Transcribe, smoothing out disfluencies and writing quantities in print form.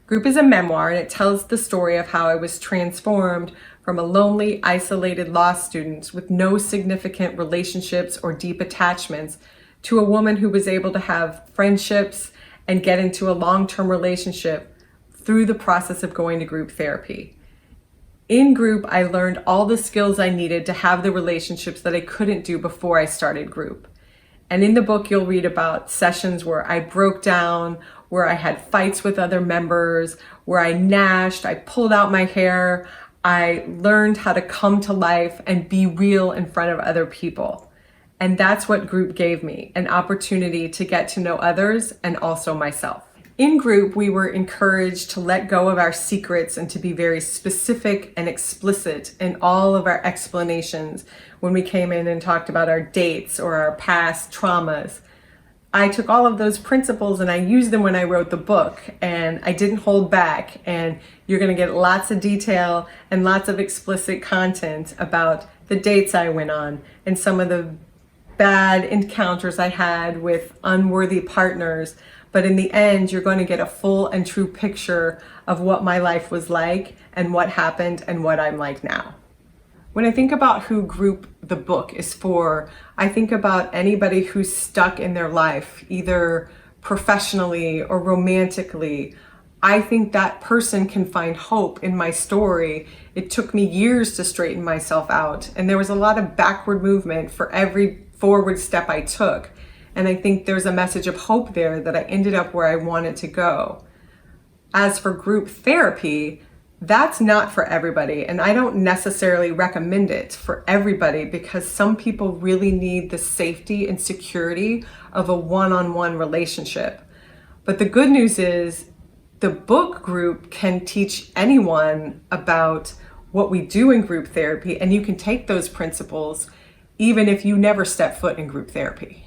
Group is a memoir, and it tells the story of how I was transformed from a lonely, isolated law student with no significant relationships or deep attachments to a woman who was able to have friendships and get into a long-term relationship through the process of going to group therapy. In group, I learned all the skills I needed to have the relationships that I couldn't do before I started group. And in the book, you'll read about sessions where I broke down, where I had fights with other members, where I gnashed, I pulled out my hair, I learned how to come to life and be real in front of other people. And that's what group gave me, an opportunity to get to know others and also myself. In group, we were encouraged to let go of our secrets and to be very specific and explicit in all of our explanations when we came in and talked about our dates or our past traumas. I took all of those principles and I used them when I wrote the book, and I didn't hold back, and you're going to get lots of detail and lots of explicit content about the dates I went on and some of the bad encounters I had with unworthy partners. But in the end, you're going to get a full and true picture of what my life was like and what happened and what I'm like now. When I think about who Group, the book, is for, I think about anybody who's stuck in their life, either professionally or romantically. I think that person can find hope in my story. It took me years to straighten myself out, and there was a lot of backward movement for every forward step I took. And I think there's a message of hope there that I ended up where I wanted to go. As for group therapy, that's not for everybody, and I don't necessarily recommend it for everybody because some people really need the safety and security of a one-on-one relationship. But the good news is the book Group can teach anyone about what we do in group therapy, and you can take those principles even if you never step foot in group therapy.